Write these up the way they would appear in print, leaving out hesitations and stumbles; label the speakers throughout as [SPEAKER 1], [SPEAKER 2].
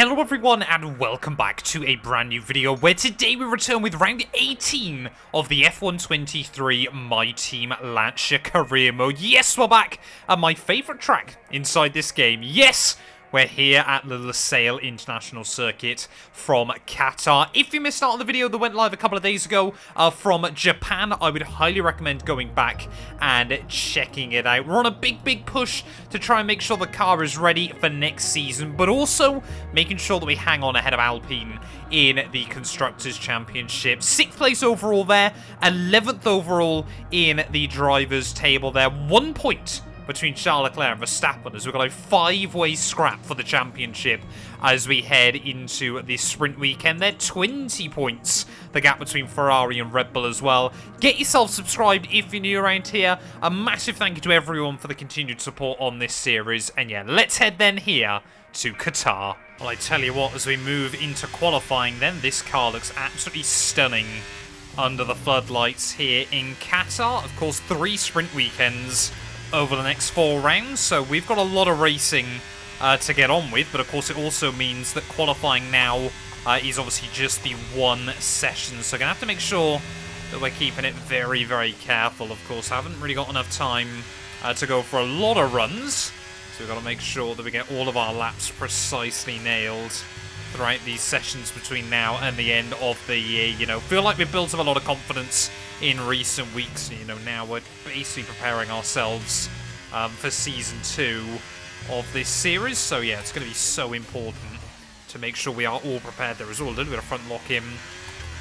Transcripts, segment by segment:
[SPEAKER 1] Hello everyone and welcome back to a brand new video where today we return with round 18 of the F123 My Team Lancia career mode. Yes, we're back at my favourite track inside this game. Yes, we're here at the Losail International Circuit from Qatar. If you missed out on the video that went live a couple of days ago from Japan, I would highly recommend going back and checking it out. We're on a big push to try and make sure the car is ready for next season, but also making sure that we hang on ahead of Alpine in the Constructors' Championship. 6th place overall there, 11th overall in the Drivers' table there. 1 point between Charles Leclerc and Verstappen as we've got a 5-way scrap for the championship as we head into the sprint weekend. They're 20 points, the gap between Ferrari and Red Bull as well. Get yourself subscribed if you're new around here. A massive thank you to everyone for the continued support on this series. And yeah, let's head then here to Qatar. Well, I tell you what, as we move into qualifying then, this car looks absolutely stunning under the floodlights here in Qatar. Of course, 3 sprint weekends over the next 4 rounds, so we've got a lot of racing to get on with, but of course it also means that qualifying now is obviously just the 1 session, so we're going to have to make sure that we're keeping it very careful. Of course, I haven't really got enough time to go for a lot of runs, so we've got to make sure that we get all of our laps precisely nailed throughout these sessions between now and the end of the year. You know, feel like we've built up a lot of confidence in recent weeks. You know, now we're basically preparing ourselves for Season 2 of this series. So yeah, it's going to be so important to make sure we are all prepared there as well. A little bit of front lock in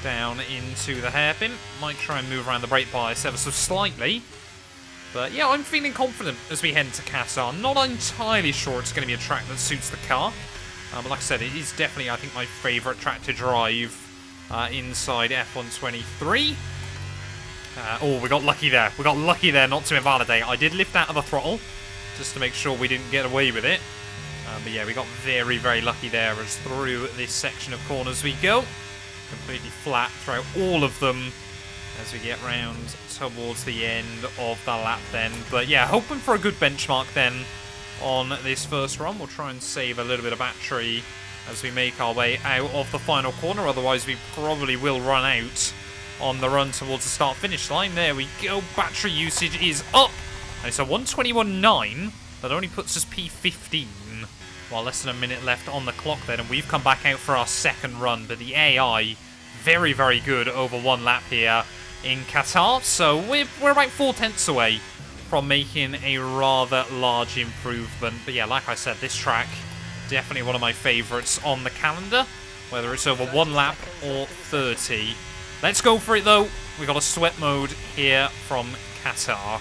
[SPEAKER 1] down into the hairpin. Might try and move around the brake bias ever so slightly. But yeah, I'm feeling confident as we head into Qatar. Not entirely sure it's going to be a track that suits the car. But like I said, it is definitely, I think, my favourite track to drive inside F123. Oh, we got lucky there. We got lucky there not to invalidate. I did lift out of the throttle just to make sure we didn't get away with it. But yeah, we got very lucky there as through this section of corners we go. Completely flat throughout all of them as we get round towards the end of the lap then. But yeah, hoping for a good benchmark then on this first run. We'll try and save a little bit of battery as we make our way out of the final corner. Otherwise, we probably will run out on the run towards the start-finish line. There we go. Battery usage is up. And it's a 121.9. That only puts us P15. While less than a minute left on the clock then. And we've come back out for our second run. But the AI, very good over 1 lap here in Qatar. So we're about 4/10 away from making a rather large improvement. But yeah, like I said, this track, definitely one of my favourites on the calendar, whether it's over 1 lap or 30. Let's go for it though. We got a sweat mode here from Qatar.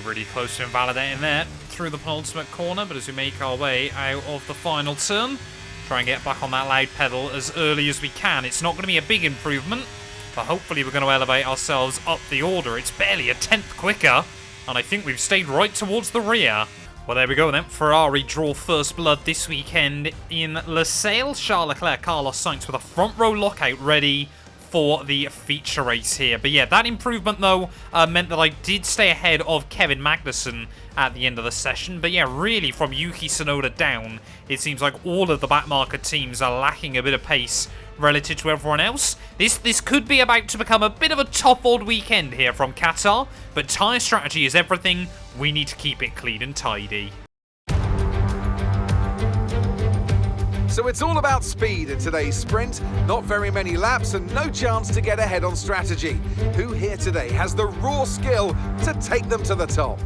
[SPEAKER 1] Really close to invalidating there through the penultimate corner, but as we make our way out of the final turn, try and get back on that loud pedal as early as we can. It's not going to be a big improvement, but hopefully we're going to elevate ourselves up the order. It's barely a 10th quicker, and I think we've stayed right towards the rear. Well, there we go then. Ferrari draw first blood this weekend in Losail. Charles Leclerc, Carlos Sainz with a front row lockout ready for the feature race here. But yeah, that improvement, though, meant that I did stay ahead of Kevin Magnussen at the end of the session. But yeah, really, from Yuki Tsunoda down, it seems like all of the backmarker teams are lacking a bit of pace relative to everyone else. This could be about to become a bit of a tough old weekend here from Qatar, but tyre strategy is everything. We need to keep it clean and tidy.
[SPEAKER 2] So it's all about speed in today's sprint. Not very many laps and no chance to get ahead on strategy. Who here today has the raw skill to take them to the top?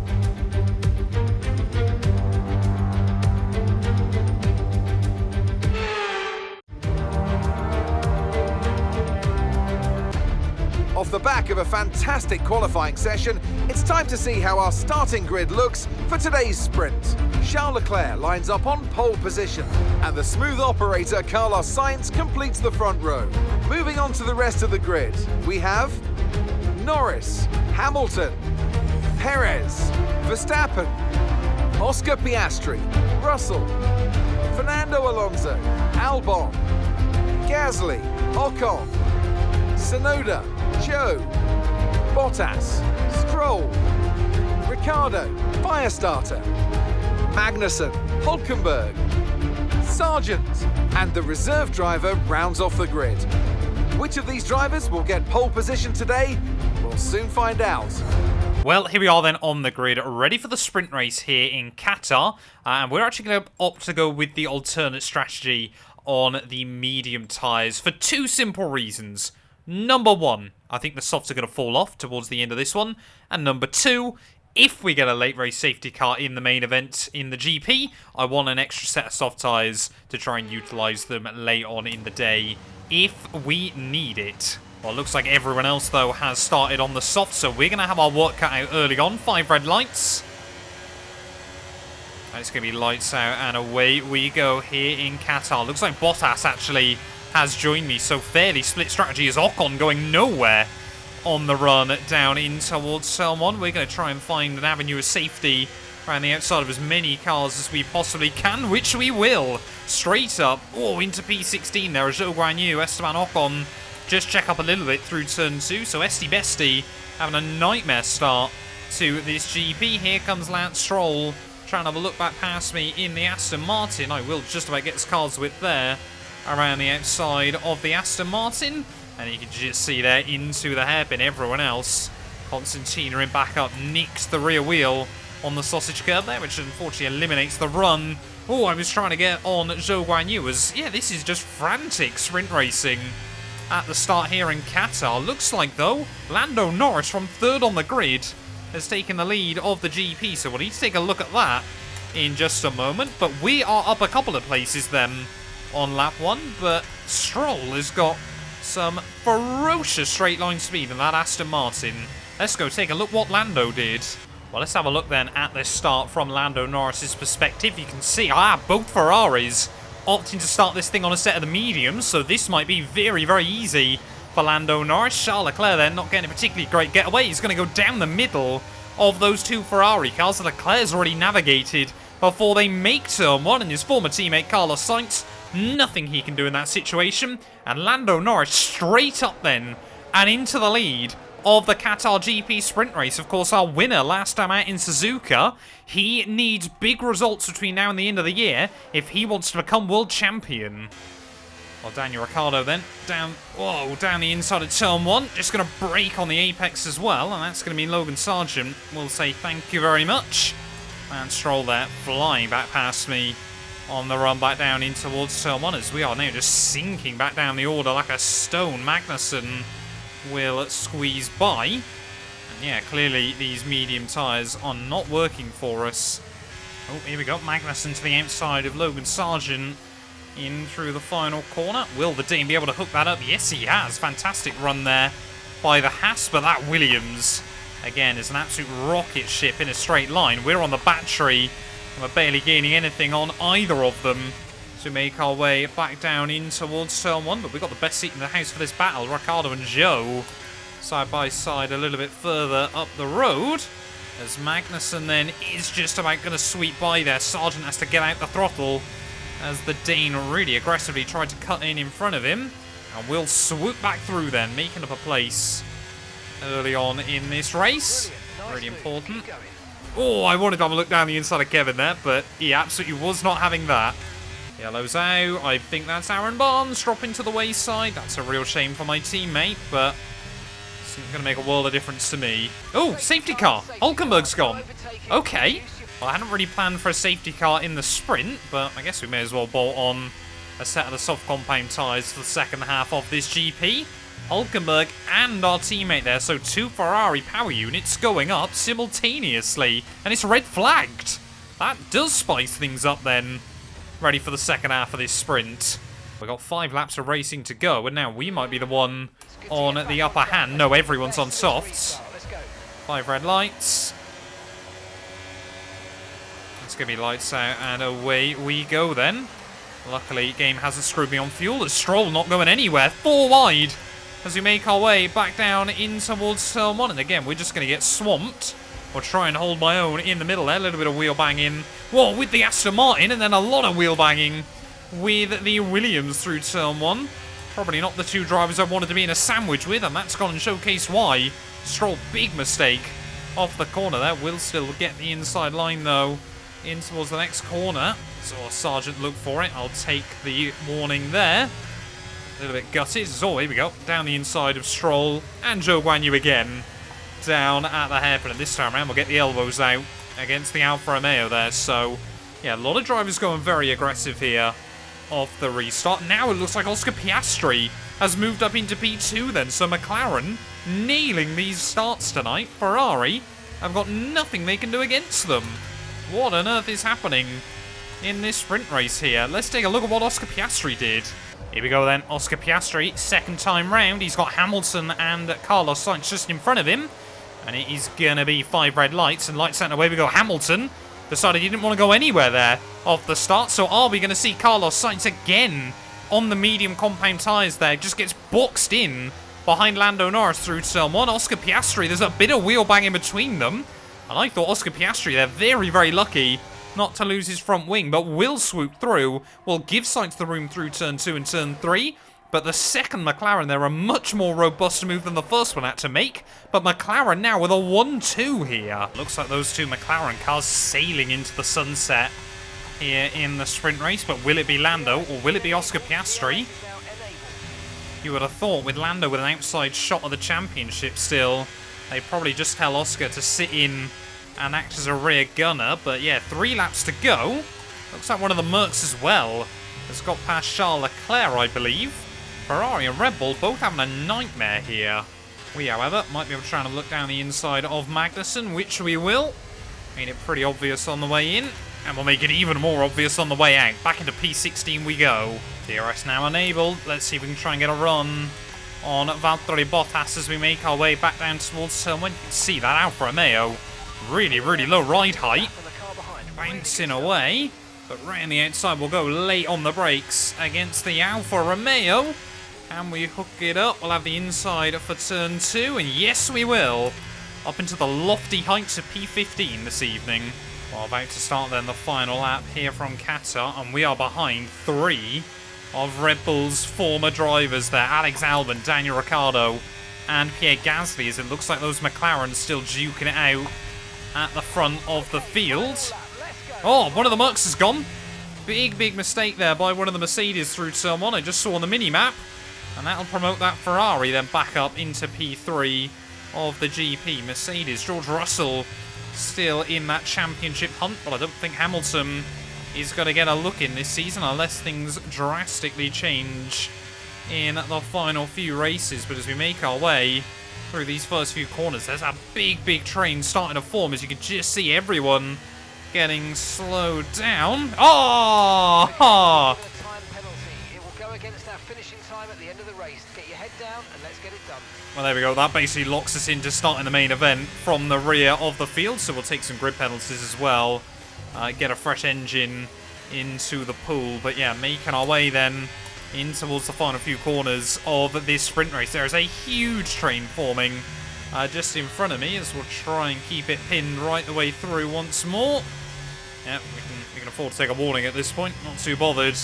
[SPEAKER 2] Off the back of a fantastic qualifying session, it's time to see how our starting grid looks for today's sprint. Charles Leclerc lines up on pole position, and the smooth operator Carlos Sainz completes the front row. Moving on to the rest of the grid, we have Norris, Hamilton, Perez, Verstappen, Oscar Piastri, Russell, Fernando Alonso, Albon, Gasly, Ocon, Tsunoda, Joe, Bottas, Stroll, Ricciardo, Firestarter, Magnussen, Hulkenberg, Sargent, and the reserve driver rounds off the grid. Which of these drivers will get pole position today? We'll soon find out.
[SPEAKER 1] Well, here we are then on the grid, ready for the sprint race here in Qatar. And we're actually going to opt to go with the alternate strategy on the medium tyres for two simple reasons. Number one, I think the softs are going to fall off towards the end of this one. And number two, if we get a late race safety car in the main event in the GP, I want an extra set of soft tyres to try and utilise them late on in the day if we need it. Well, it looks like everyone else, though, has started on the soft, so we're going to have our work cut out early on. 5 red lights. And it's going to be lights out, and away we go here in Qatar. Looks like Bottas actually has joined me, so fairly split strategy is Ocon going nowhere on the run down in towards Turn 1. We're going to try and find an avenue of safety around the outside of as many cars as we possibly can, which we will. Straight up, into P16 there as Zhou Guanyu, Esteban Ocon just check up a little bit through Turn 2, so Esti Besti having a nightmare start to this GP. Here comes Lance Stroll trying to have a look back past me in the Aston Martin. I will just about get his car's width there around the outside of the Aston Martin. And you can just see there into the hairpin. Everyone else, Constantina in backup, nicks the rear wheel on the sausage curb there, which unfortunately eliminates the run. I was trying to get on Zhou Guanyu as, this is just frantic sprint racing at the start here in Qatar. Looks like, though, Lando Norris from third on the grid has taken the lead of the GP, so we'll need to take a look at that in just a moment. But we are up a couple of places then on lap 1, but Stroll has got some ferocious straight line speed in that Aston Martin. Let's go take a look what Lando did. Well, let's have a look then at this start from Lando Norris's perspective. You can see, both Ferraris opting to start this thing on a set of the mediums, so this might be very, very easy for Lando Norris. Charles Leclerc then not getting a particularly great getaway. He's going to go down the middle of those two Ferrari cars that Leclerc's already navigated before they make Turn 1, and his former teammate Carlos Sainz, nothing he can do in that situation. And Lando Norris straight up then and into the lead of the Qatar GP sprint race. Of course, our winner last time out in Suzuka. He needs big results between now and the end of the year if he wants to become world champion. Well, Daniel Ricciardo then down the inside of Turn 1. Just going to brake on the apex as well, and that's going to mean Logan Sargent will say thank you very much. And Stroll there flying back past me on the run back down in towards Turn 1 as we are now just sinking back down the order like a stone. Magnussen will squeeze by. And clearly these medium tyres are not working for us. Here we go. Magnussen to the outside of Logan Sargent in through the final corner. Will the Dane be able to hook that up? Yes, he has. Fantastic run there by the Haas, but that Williams, again, is an absolute rocket ship in a straight line. We're on the battery, and we're barely gaining anything on either of them. So we make our way back down in towards Turn 1, but we've got the best seat in the house for this battle. Ricciardo and Zhou side by side a little bit further up the road, as Magnussen then is just about going to sweep by there. Sargent has to get out the throttle as the Dane really aggressively tried to cut in front of him. And we'll swoop back through then, making up a place early on in this race. Really important. Oh, I wanted to have a look down the inside of Kevin there, but he absolutely was not having that. Yellow's out. I think that's Aaron Barnes dropping to the wayside. That's a real shame for my teammate, but it's going to make a world of difference to me. Oh, safety car. Hulkenberg's gone. Okay. Well, I hadn't really planned for a safety car in the sprint, but I guess we may as well bolt on a set of the soft compound tyres for the second half of this GP. Hulkenberg and our teammate there, so 2 Ferrari power units going up simultaneously, and it's red flagged. That does spice things up then. Ready for the second half of this sprint. We've got 5 laps of racing to go, and now we might be the one on the upper hand. No, everyone's on softs. 5 red lights. It's going to be lights out, and away we go then. Luckily, game hasn't screwed me on fuel. The Stroll not going anywhere. 4 wide as we make our way back down in towards turn 1. And again, we're just going to get swamped. We'll try and hold my own in the middle there. A little bit of wheel banging. Whoa, with the Aston Martin, and then a lot of wheel banging with the Williams through turn 1. Probably not the 2 drivers I wanted to be in a sandwich with, and that's gone and showcased why. Stroll, big mistake off the corner there. Will still get the inside line, though, in towards the next corner. So our Sergeant look for it. I'll take the warning there. A little bit gutted. So here we go. Down the inside of Stroll and Zhou Guanyu again. Down at the hairpin. And this time around, we'll get the elbows out against the Alfa Romeo there. So, yeah, a lot of drivers going very aggressive here off the restart. Now it looks like Oscar Piastri has moved up into P2 then. So McLaren nailing these starts tonight. Ferrari have got nothing they can do against them. What on earth is happening in this sprint race here? Let's take a look at what Oscar Piastri did. Here we go then. Oscar Piastri, second time round. He's got Hamilton and Carlos Sainz just in front of him. And it is going to be 5 red lights. And lights out, and away we go. Hamilton decided he didn't want to go anywhere there off the start. So are we going to see Carlos Sainz again on the medium compound tyres there? Just gets boxed in behind Lando Norris through turn 1. Oscar Piastri, there's a bit of wheel banging between them. And I thought Oscar Piastri, they're very, very lucky not to lose his front wing, but will swoop through, will give Sainz the room through turn 2 and turn 3. But the second McLaren, they're a much more robust move than the first one had to make. But McLaren now with a 1-2 here. Looks like those 2 McLaren cars sailing into the sunset here in the sprint race. But will it be Lando or will it be Oscar Piastri? You would have thought with Lando with an outside shot of the championship still, they probably just tell Oscar to sit in and act as a rear gunner. But yeah, 3 laps to go. Looks like one of the Mercs as well has got past Charles Leclerc, I believe. Ferrari and Red Bull both having a nightmare here. We, however, might be able to try and look down the inside of Magnussen, which we will. Made it pretty obvious on the way in, and we'll make it even more obvious on the way out. Back into P16 we go. DRS now enabled. Let's see if we can try and get a run on Valtteri Bottas as we make our way back down towards turn 1. You can see that Alfa Romeo. Really, really low ride height. Bouncing away. But right on the outside, we'll go late on the brakes against the Alfa Romeo. And we hook it up. We'll have the inside for turn 2. And yes, we will. Up into the lofty heights of P15 this evening. Well, about to start then the final lap here from Qatar. And we are behind 3 of Red Bull's former drivers there. Alex Albon, Daniel Ricciardo, and Pierre Gasly. As it looks like those McLarens still duking it out at the front of the field. Oh, one of the Mercs has gone. Big, big mistake there by one of the Mercedes through turn 1. I just saw on the mini-map. And that'll promote that Ferrari then back up into P3 of the GP. Mercedes, George Russell still in that championship hunt. But I don't think Hamilton is going to get a look in this season unless things drastically change in the final few races. But as we make our way through these first few corners, there's a big, big train starting to form. As you can just see everyone getting slowed down. Oh!
[SPEAKER 3] Against our finishing time at the end of the race. Get your head down and let's get it done.
[SPEAKER 1] Well, there we go. That basically locks us into starting the main event from the rear of the field. So we'll take some grid penalties as well. Get a fresh engine into the pool. But yeah, making our way then in towards the final few corners of this sprint race. There is a huge train forming just in front of me as we'll try and keep it pinned right the way through once more. Yeah, we can afford to take a warning at this point. Not too bothered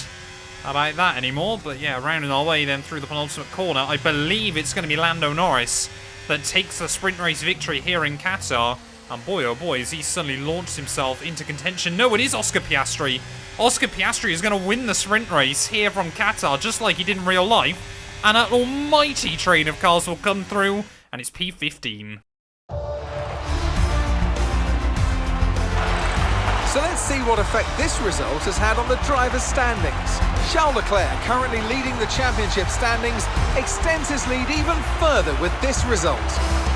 [SPEAKER 1] about that anymore. But yeah, rounding our way then through the penultimate corner. I believe it's going to be Lando Norris that takes the sprint race victory here in Qatar. And boy, oh boy, has he suddenly launched himself into contention. No, it is Oscar Piastri. Oscar Piastri is going to win the sprint race here from Qatar, just like he did in real life. And an almighty train of cars will come through, and it's P15.
[SPEAKER 2] So let's see what effect this result has had on the drivers' standings. Charles Leclerc, currently leading the championship standings, extends his lead even further with this result.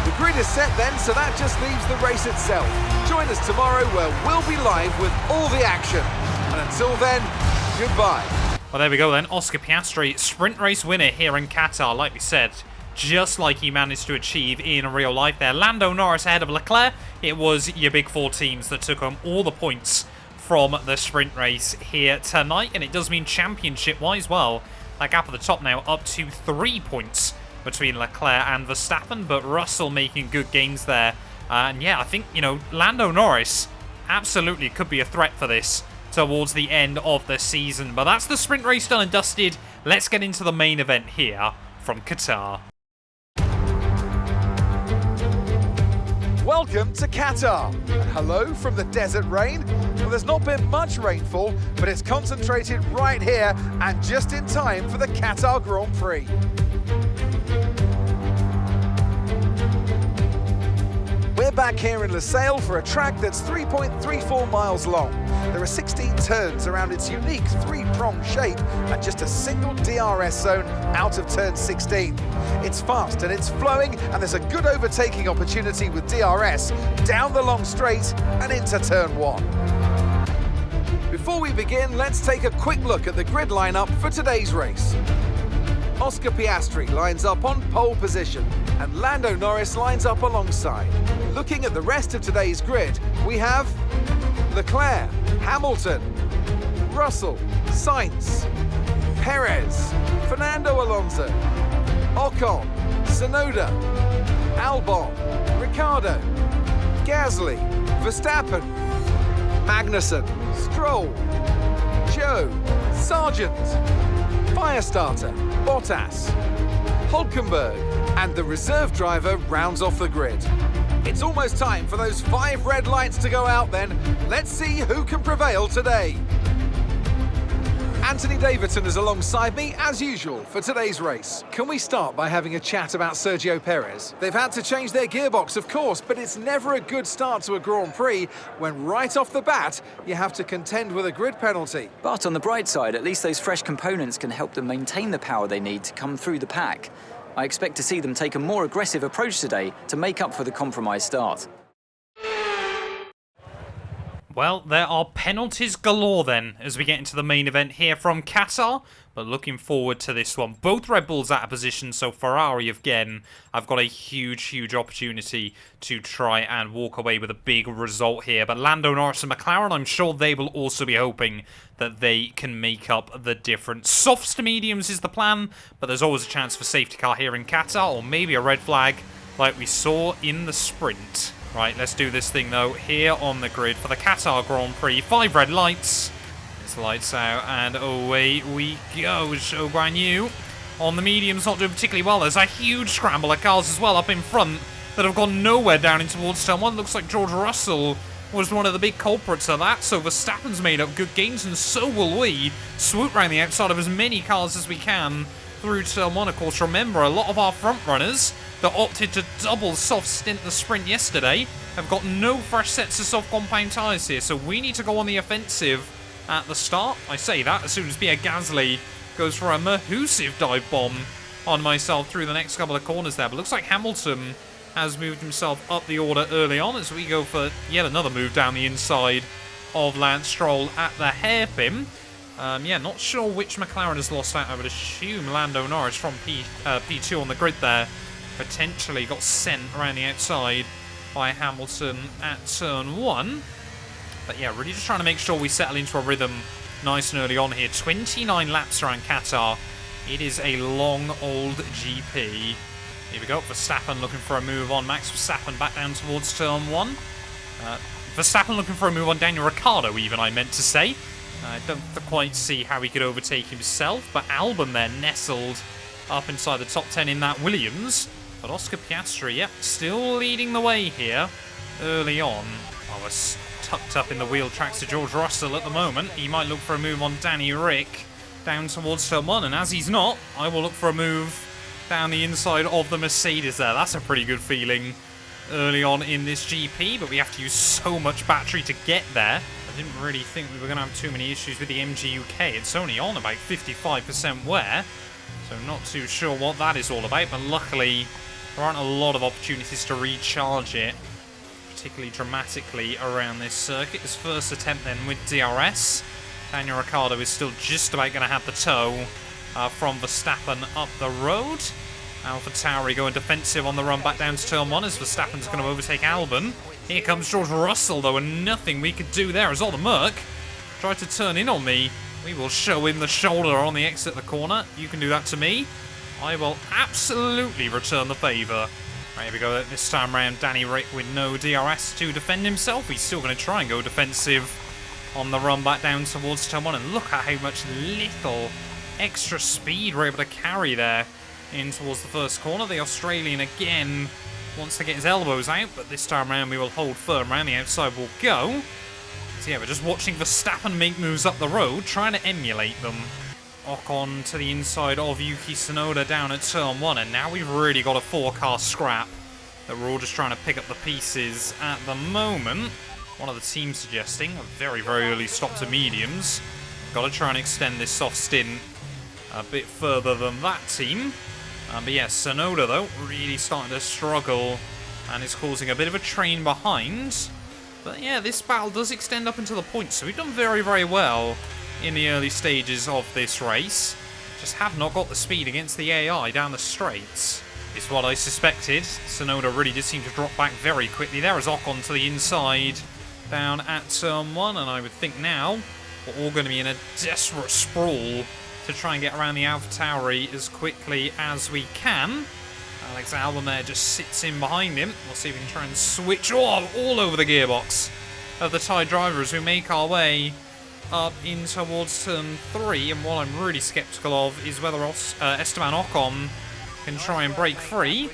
[SPEAKER 2] The grid is set then, so that just leaves the race itself. Join us tomorrow where we'll be live with all the action. And until then, goodbye.
[SPEAKER 1] Well, there we go then. Oscar Piastri, sprint race winner here in Qatar, like we said. Just like he managed to achieve in real life there. Lando Norris ahead of Leclerc. It was your big four teams that took home all the points from the sprint race here tonight. And it does mean championship-wise, well, that gap at the top now up to 3 points between Leclerc and Verstappen. But Russell making good gains there. And yeah, I think, you know, Lando Norris absolutely could be a threat for this towards the end of the season. But that's the sprint race done and dusted. Let's get into the main event here from Qatar.
[SPEAKER 2] Welcome to Qatar. And hello from the desert rain. Well, there's not been much rainfall, but it's concentrated right here and just in time for the Qatar Grand Prix. We're back here in Losail for a track that's 3.34 miles long. There are 16 turns around its unique three-pronged shape and just a single DRS zone out of turn 16. It's fast and it's flowing, and there's a good overtaking opportunity with DRS down the long straight and into turn 1. Before we begin, let's take a quick look at the grid lineup for today's race. Oscar Piastri lines up on pole position, and Lando Norris lines up alongside. Looking at the rest of today's grid, we have Leclerc, Hamilton, Russell, Sainz, Perez, Fernando Alonso, Ocon, Tsunoda, Albon, Ricciardo, Gasly, Verstappen, Magnussen, Stroll, Joe, Sargent, Firestarter, Bottas, Hulkenberg, and the reserve driver rounds off the grid. It's almost time for those 5 red lights to go out then. Let's see who can prevail today. Anthony Davidson is alongside me, as usual, for today's race. Can we start by having a chat about Sergio Perez? They've had to change their gearbox, of course, but it's never a good start to a Grand Prix when right off the bat, you have to contend with a grid penalty.
[SPEAKER 4] But on the bright side, at least those fresh components can help them maintain the power they need to come through the pack. I expect to see them take a more aggressive approach today to make up for the compromised start.
[SPEAKER 1] Well, there are penalties galore then as we get into the main event here from Qatar. But looking forward to this one. Both Red Bulls out of position, so Ferrari again. I've got a huge opportunity to try and walk away with a big result here. But Lando Norris and McLaren, I'm sure they will also be hoping that they can make up the difference. Softs to mediums is the plan, but there's always a chance for safety car here in Qatar, or maybe a red flag like we saw in the sprint. Right, let's do this thing though, here on the grid for the Qatar Grand Prix. 5 red lights. It's lights out, and away we go. Zhou Guanyu on the mediums, not doing particularly well. There's a huge scramble of cars as well up in front that have gone nowhere down in towards turn 1. Looks like George Russell was one of the big culprits of that, so Verstappen's made up good gains, and so will we. Swoop around the outside of as many cars as we can through turn 1. Of course, remember, a lot of our front runners that opted to double soft stint the sprint yesterday have got no fresh sets of soft compound tyres here, so we need to go on the offensive at the start. I say that as soon as Pierre Gasly goes for a massive dive bomb on myself through the next couple of corners there. But looks like Hamilton has moved himself up the order early on as we go for yet another move down the inside of Lance Stroll at the hairpin. Yeah, not sure which McLaren has lost out. I would assume Lando Norris from P2 on the grid there potentially got sent around the outside by Hamilton at turn 1. But yeah, really just trying to make sure we settle into a rhythm nice and early on here. 29 laps around Qatar. It is a long old GP. Here we go. Verstappen looking for a move on Max Verstappen back down towards turn 1. Verstappen looking for a move on Daniel Ricciardo even, I meant to say. I don't quite see how he could overtake himself, but Albon there nestled up inside the top 10 in that Williams. But Oscar Piastri, yep, still leading the way here early on. I was tucked up in the wheel tracks to George Russell at the moment. He might look for a move on Danny Rick down towards turn 1, and as he's not, I will look for a move down the inside of the Mercedes there. That's a pretty good feeling early on in this GP, but we have to use so much battery to get there. I didn't really think we were going to have too many issues with the MG UK. It's only on about 55% wear, so not too sure what that is all about, but luckily there aren't a lot of opportunities to recharge it, particularly dramatically around this circuit. His first attempt then with DRS. Daniel Ricciardo is still just about going to have the tow from Verstappen up the road. AlphaTauri going defensive on the run back down to turn 1 as Verstappen's going to overtake Albon. Here comes George Russell though, and nothing we could do there as all the Merc tried to turn in on me. We will show him the shoulder on the exit of the corner. You can do that to me. I will absolutely return the favour. Right, here we go. This time around, Danny Rick with no DRS to defend himself. He's still going to try and go defensive on the run back down towards turn 1. And look at how much little extra speed we're able to carry there in towards the first corner. The Australian again wants to get his elbows out, but this time around we will hold firm. Around the outside we'll go. So yeah, we're just watching Verstappen make moves up the road, trying to emulate them. Ocon to the inside of Yuki Tsunoda down at turn 1, and now we've really got a 4-car scrap that we're all just trying to pick up the pieces at the moment. One of the teams suggesting a very, very early stop to mediums. Got to try and extend this soft stint a bit further than that team. But yeah, Tsunoda though, really starting to struggle and is causing a bit of a train behind. But yeah, this battle does extend up into the points, so we've done very, very well in the early stages of this race. Just have not got the speed against the AI down the straights. Is what I suspected. Tsunoda really did seem to drop back very quickly. There is Ocon to the inside down at turn 1, and I would think now we're all going to be in a desperate sprawl to try and get around the AlphaTauri as quickly as we can. Alex Albon there just sits in behind him. We'll see if we can try and switch all over the gearbox of the Thai driver as we make our way up in towards turn 3. And what I'm really sceptical of is whether Esteban Ocon can try and break free.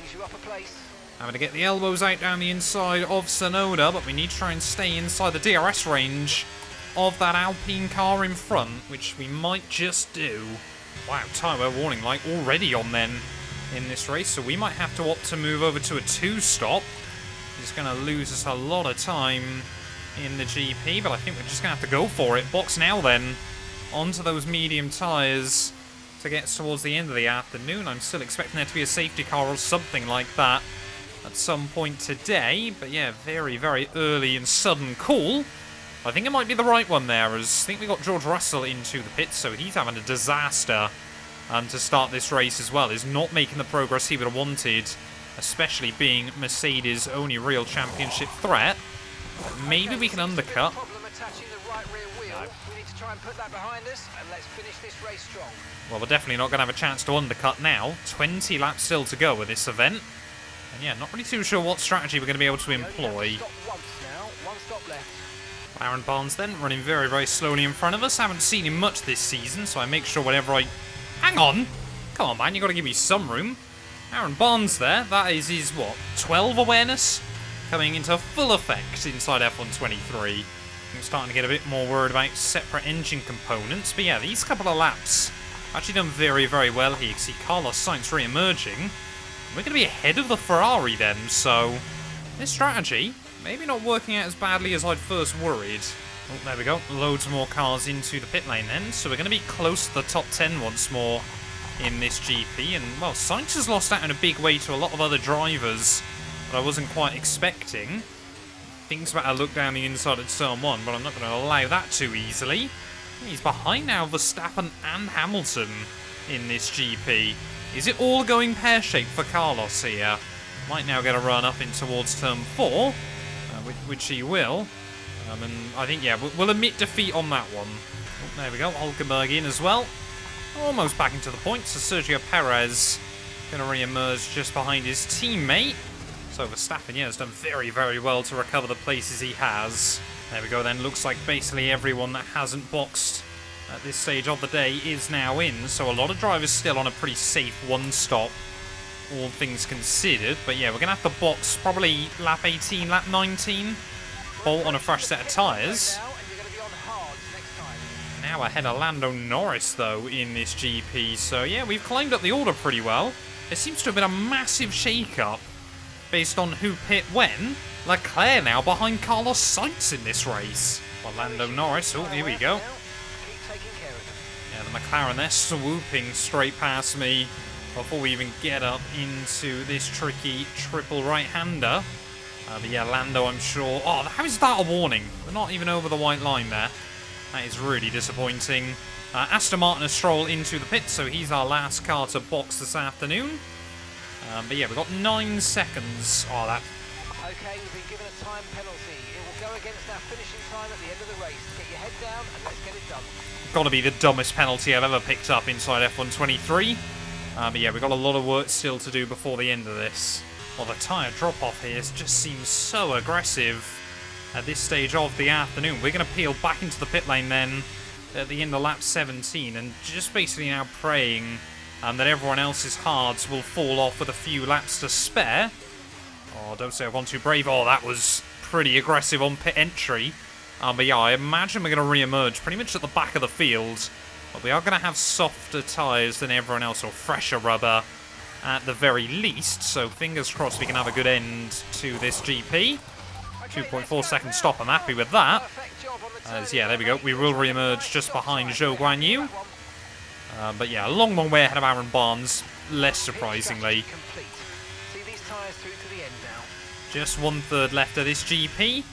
[SPEAKER 1] Having to get the elbows out down the inside of Tsunoda, but we need to try and stay inside the DRS range of that Alpine car in front, which we might just do. Wow, tyre warning light already on then in this race, so we might have to opt to move over to a 2-stop. It's going to lose us a lot of time in the GP, but I think we're just going to have to go for it. Box now then, onto those medium tyres to get towards the end of the afternoon. I'm still expecting there to be a safety car or something like that at some point today, but yeah, very, very early and sudden call. I think it might be the right one there, as I think we got George Russell into the pits, so he's having a disaster to start this race as well. Is not making the progress he would have wanted, especially being Mercedes' only real championship threat. Maybe we can undercut. Well, we're definitely not going to have a chance to undercut now. 20 laps still to go with this event. And yeah, not really too sure what strategy we're going to be able to employ. Aaron Barnes then running very, very slowly in front of us. Haven't seen him much this season, so I make sure whenever I... Hang on! Come on, man, you got to give me some room. Aaron Barnes there, that is his, what, 12 awareness? Coming into full effect inside F123. I'm starting to get a bit more worried about separate engine components. But yeah, these couple of laps actually done very, very well here. You can see Carlos Sainz re-emerging. We're going to be ahead of the Ferrari then, so this strategy maybe not working out as badly as I'd first worried. Oh, there we go. Loads more cars into the pit lane then, so we're going to be close to the top 10 once more in this GP. And, well, Sainz has lost out in a big way to a lot of other drivers that I wasn't quite expecting. Things about to look down the inside at turn 1, but I'm not going to allow that too easily. He's behind now Verstappen and Hamilton in this GP. Is it all going pear-shaped for Carlos here? Might now get a run up in towards turn 4, which he will. And I think, yeah, we'll admit defeat on that one. Oh, there we go, Hulkenberg in as well. Almost back into the points, so Sergio Perez going to re-emerge just behind his teammate. So Verstappen, yeah, has done very, very well to recover the places he has. There we go then. Looks like basically everyone that hasn't boxed at this stage of the day is now in. So a lot of drivers still on a pretty safe one stop, all things considered. But yeah, we're going to have to box probably lap 18, lap 19. Bolt on a fresh set of tyres. Now ahead of Lando Norris, though, in this GP. So yeah, we've climbed up the order pretty well. There seems to have been a massive shake-up based on who pit when. Leclerc now behind Carlos Sainz in this race. Well, Lando Norris, oh, here we go. Yeah, the McLaren, they're swooping straight past me before we even get up into this tricky triple right-hander. But yeah, Lando, I'm sure... Oh, how is that a warning? We're not even over the white line there. That is really disappointing. Aston Martin has strolled into the pit, so he's our last car to box this afternoon. But yeah, we've got 9 seconds. Oh, that...
[SPEAKER 3] Okay, we've been given a time penalty. It will go against our finishing time at the end of the race. Get your head down and let's get it done.
[SPEAKER 1] Got to be the dumbest penalty I've ever picked up inside F123. But yeah, we've got a lot of work still to do before the end of this. Well, the tyre drop-off here just seems so aggressive at this stage of the afternoon. We're going to peel back into the pit lane then at the end of lap 17 and just basically now praying that everyone else's hards will fall off with a few laps to spare. Oh, don't say I've gone too brave. Oh, that was pretty aggressive on pit entry. But yeah, I imagine we're going to re-emerge pretty much at the back of the field. But we are going to have softer tyres than everyone else, or fresher rubber at the very least. So fingers crossed we can have a good end to this GP. 2.4 second stop, I'm happy with that. As yeah, there we go. We will re-emerge just behind Zhou Guanyu. But yeah, a long, long way ahead of Aaron Barnes, less surprisingly. Just 1/3 left of this GP.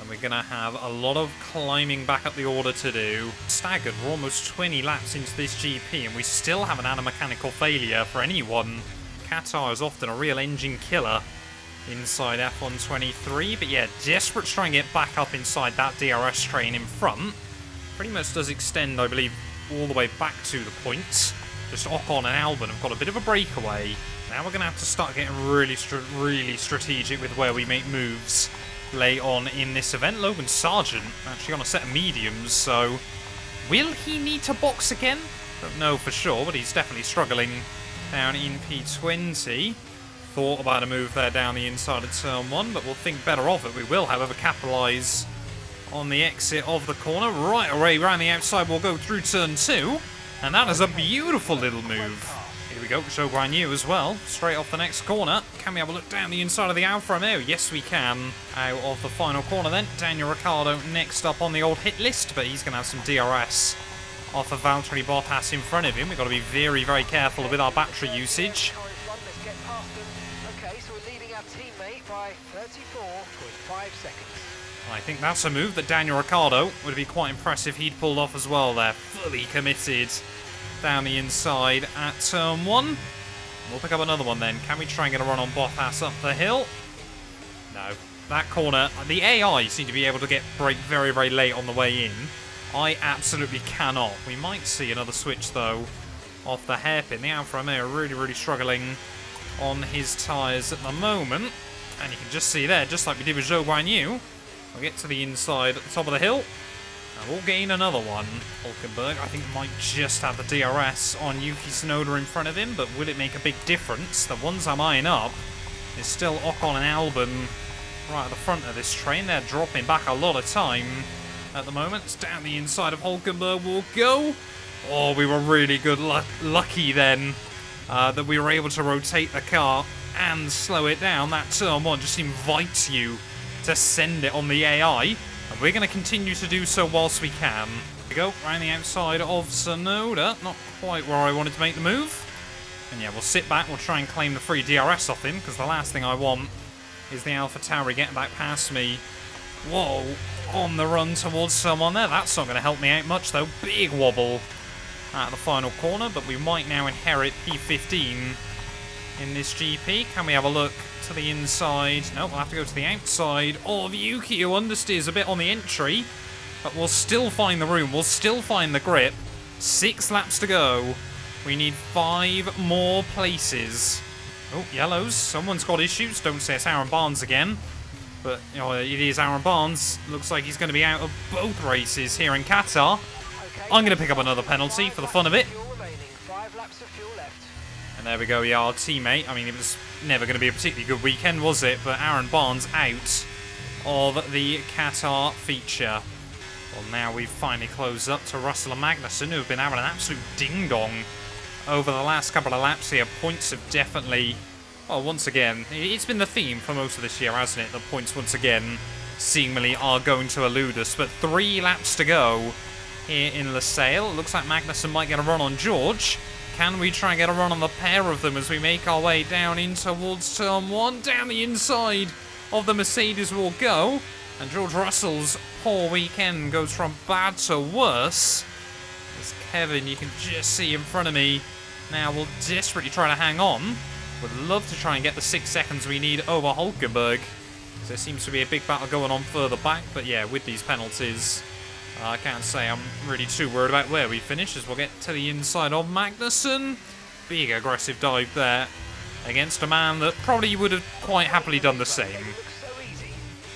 [SPEAKER 1] And we're going to have a lot of climbing back up the order to do. Staggered, we're almost 20 laps into this GP and we still have an mechanical failure for anyone. Qatar is often a real engine killer inside F123. But yeah, desperate to try and get back up inside that DRS train in front. Pretty much does extend, I believe, all the way back to the points. Just Ocon and Albon have got a bit of a breakaway. Now we're going to have to start getting really strategic with where we make moves late on in this event. Logan Sargent actually on a set of mediums, so will he need to box again? Don't know for sure, but he's definitely struggling down in P20. Thought about a move there down the inside of turn 1, but we'll think better of it. We will, however, capitalise on the exit of the corner. Right away around the outside, we'll go through turn 2, and that is a beautiful little move. Here we go, Zhou Guanyu as well, straight off the next corner. Can we have a look down the inside of the Alfa Romeo? Yes, we can. Out of the final corner then, Daniel Ricciardo next up on the old hit list, but he's going to have some DRS off of Valtteri Bottas in front of him. We've got to be very, very careful with our battery usage.
[SPEAKER 3] Okay, so we're leading our teammate by 34.5 seconds.
[SPEAKER 1] I think that's a move that Daniel Ricciardo would be quite impressive he'd pulled off as well there. Fully committed down the inside at turn 1. We'll pick up another one then. Can we try and get a run on Bottas up the hill? No. That corner, the AI seem to be able to brake very, very late on the way in. I absolutely cannot. We might see another switch though off the hairpin. The Alfa Romeo really, really struggling on his tyres at the moment. And you can just see there, just like we did with Zhou Guanyu, we'll get to the inside at the top of the hill. And we'll gain another one. Hulkenberg, I think, might just have the DRS on Yuki Tsunoda in front of him, but will it make a big difference? The ones I'm eyeing up is still Ocon and Albon right at the front of this train. They're dropping back a lot of time at the moment. It's down the inside of Hulkenberg will go. Oh, we were really good lucky then that we were able to rotate the car and slow it down. That turn 1 just invites you to send it on the AI. And we're going to continue to do so whilst we can. Here we go, around the outside of Tsunoda. Not quite where I wanted to make the move. And yeah, we'll sit back, we'll try and claim the free DRS off him, because the last thing I want is the AlphaTauri getting back past me. Whoa, on the run towards someone there. That's not going to help me out much though. Big wobble at the final corner, but we might now inherit P15 in this GP. Can we have a look to the inside? No, we'll have to go to the outside of Yuki, who understeers a bit on the entry, but we'll still find the room, we'll still find the grip. 6 laps to go. We need 5 more places. Oh, yellows. Someone's got issues. Don't say it's Aaron Barnes again. But, you know, it is Aaron Barnes. Looks like he's going to be out of both races here in Qatar. I'm going to pick up another penalty for the fun of it.
[SPEAKER 3] 5 laps of fuel left.
[SPEAKER 1] And there we go, yeah, our teammate. I mean, it was never going to be a particularly good weekend, was it? But Aaron Barnes out of the Qatar feature. Well, now we've finally closed up to Russell and Magnussen, who have been having an absolute ding-dong over the last couple of laps here. Points have definitely... Well, once again, it's been the theme for most of this year, hasn't it? The points, once again, seemingly are going to elude us. But 3 laps to go here in Losail. It looks like Magnussen might get a run on George. Can we try and get a run on the pair of them as we make our way down in towards turn 1? Down the inside of the Mercedes will go. And George Russell's poor weekend goes from bad to worse. As Kevin, you can just see in front of me, now will desperately try to hang on. Would love to try and get the 6 seconds we need over Hulkenberg. There seems to be a big battle going on further back. But yeah, with these penalties, I can't say I'm really too worried about where we finish, as we'll get to the inside of Magnussen. Big aggressive dive there against a man that probably would have quite happily done the same.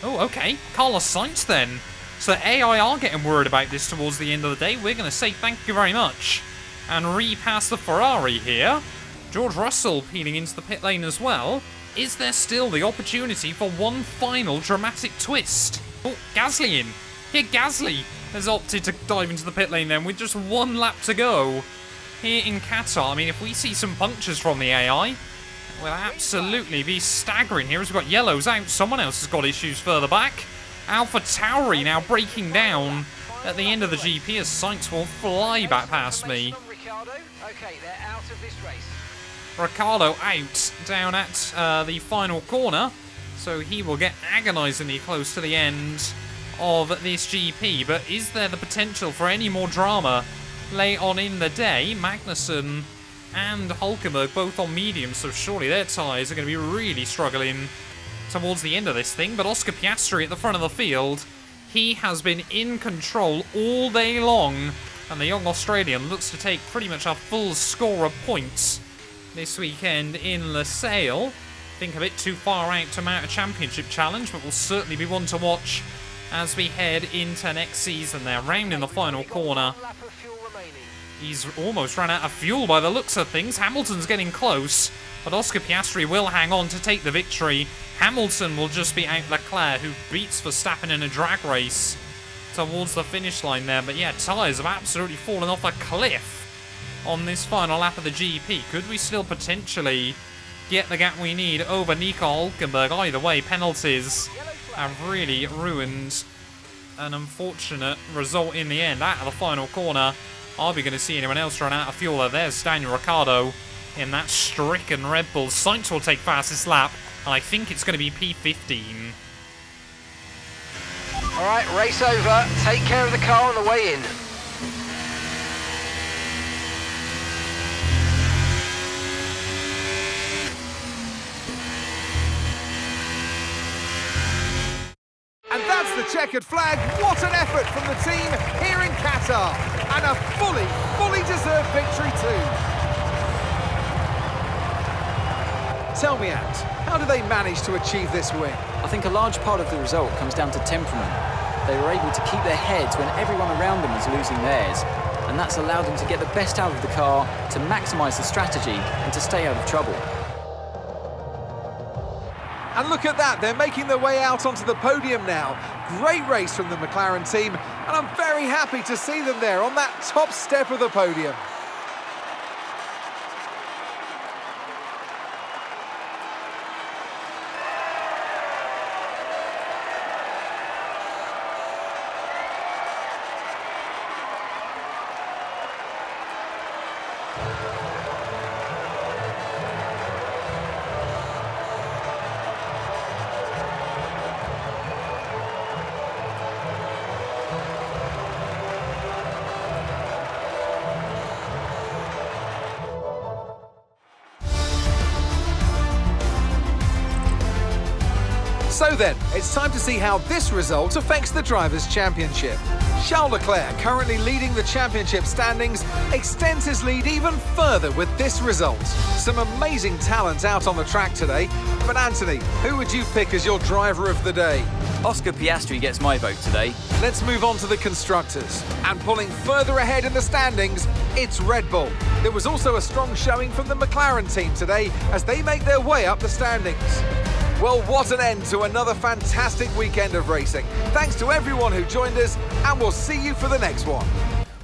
[SPEAKER 1] Oh, okay. Carlos Sainz then. So AI are getting worried about this towards the end of the day. We're going to say thank you very much and repass the Ferrari here. George Russell peeling into the pit lane as well. Is there still the opportunity for one final dramatic twist? Oh, Gasly in. Here, Gasly has opted to dive into the pit lane then with just 1 lap to go here in Qatar. I mean, if we see some punctures from the AI, we'll absolutely be staggering here as we've got yellows out. Someone else has got issues further back. AlphaTauri now breaking down at the end of the GP as Sainz will fly back past me.
[SPEAKER 3] Okay, they're out of this race.
[SPEAKER 1] Ricciardo out down at the final corner, so he will get agonisingly close to the end of this GP. But is there the potential for any more drama late on in the day? Magnussen and Hulkenberg both on medium, so surely their tyres are going to be really struggling towards the end of this thing. But Oscar Piastri at the front of the field, he has been in control all day long, and the young Australian looks to take pretty much a full score of points this weekend in Losail. I think a bit too far out to mount a championship challenge, but will certainly be one to watch as we head into next season. They're round in the final corner. He's almost run out of fuel by the looks of things. Hamilton's getting close, but Oscar Piastri will hang on to take the victory. Hamilton will just be out Leclerc, who beats Verstappen in a drag race towards the finish line there. But yeah, tyres have absolutely fallen off a cliff on this final lap of the GP. Could we still potentially get the gap we need over Nico Hulkenberg? Either way, penalties have really ruined an unfortunate result in the end. Out of the final corner, are we going to see anyone else run out of fuel? There's Daniel Ricciardo in that stricken Red Bull. Sainz will take fastest lap, and I think it's going to be P15.
[SPEAKER 3] All right, race over. Take care of the car on the way in.
[SPEAKER 2] And that's the checkered flag. What an effort from the team here in Qatar. And a fully deserved victory too. Tell me, Ant, how do they manage to achieve this win?
[SPEAKER 4] I think a large part of the result comes down to temperament. They were able to keep their heads when everyone around them was losing theirs, and that's allowed them to get the best out of the car, to maximise the strategy, and to stay out of trouble.
[SPEAKER 2] And look at that, they're making their way out onto the podium now. Great race from the McLaren team, and I'm very happy to see them there on that top step of the podium. So So then, it's time to see how this result affects the Drivers' Championship. Charles Leclerc, currently leading the championship standings, extends his lead even further with this result. Some amazing talent out on the track today, but Anthony, who would you pick as your driver of the day?
[SPEAKER 4] Oscar Piastri gets my vote today.
[SPEAKER 2] Let's move on to the constructors. And pulling further ahead in the standings, it's Red Bull. There was also a strong showing from the McLaren team today as they make their way up the standings. Well, what an end to another fantastic weekend of racing. Thanks to everyone who joined us, and we'll see you for the next one.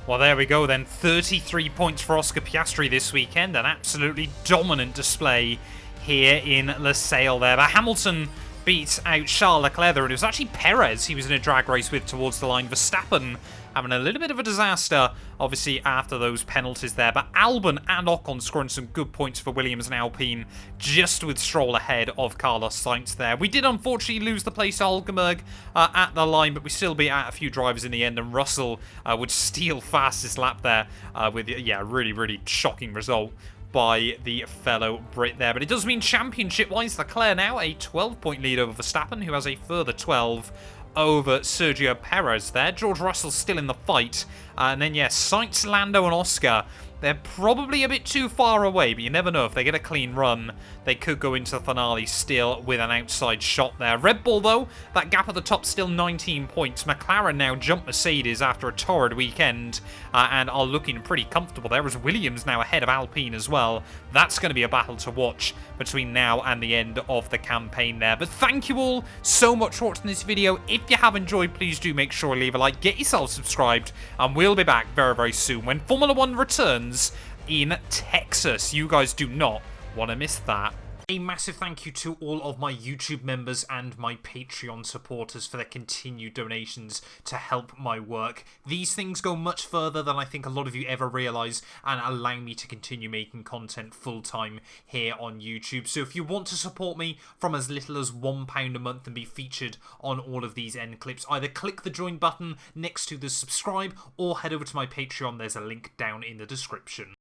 [SPEAKER 1] Well, there we go then. 33 points for Oscar Piastri this weekend. An absolutely dominant display here in Losail there. But Hamilton beat out Charles Leclerc there, and it was actually Perez he was in a drag race with towards the line. Verstappen having a little bit of a disaster, obviously, after those penalties there. But Albon and Ocon scoring some good points for Williams and Alpine, just with Stroll ahead of Carlos Sainz there. We did unfortunately lose the place to Hulkenberg at the line, but we still beat out a few drivers in the end, and Russell would steal fastest lap there with, yeah, really, really shocking result by the fellow Brit there. But it does mean championship-wise, Leclerc now a 12-point lead over Verstappen, who has a further 12 over Sergio Perez there. George Russell still in the fight. And then, yes, Sainz, Lando and Oscar, they're probably a bit too far away, but you never know. If they get a clean run, they could go into the finale still with an outside shot there. Red Bull, though, that gap at the top still 19 points. McLaren now jump Mercedes after a torrid weekend and are looking pretty comfortable there, as Williams now ahead of Alpine as well. That's going to be a battle to watch between now and the end of the campaign there. But thank you all so much for watching this video. If you have enjoyed, please do make sure to leave a like, get yourself subscribed, and we'll be back very, very soon when Formula 1 returns in Texas. You guys do not want to miss that. A massive thank you to all of my YouTube members and my Patreon supporters for their continued donations to help my work. These things go much further than I think a lot of you ever realise, and allow me to continue making content full-time here on YouTube. So if you want to support me from as little as £1 a month and be featured on all of these end clips, either click the join button next to the subscribe or head over to my Patreon. There's a link down in the description.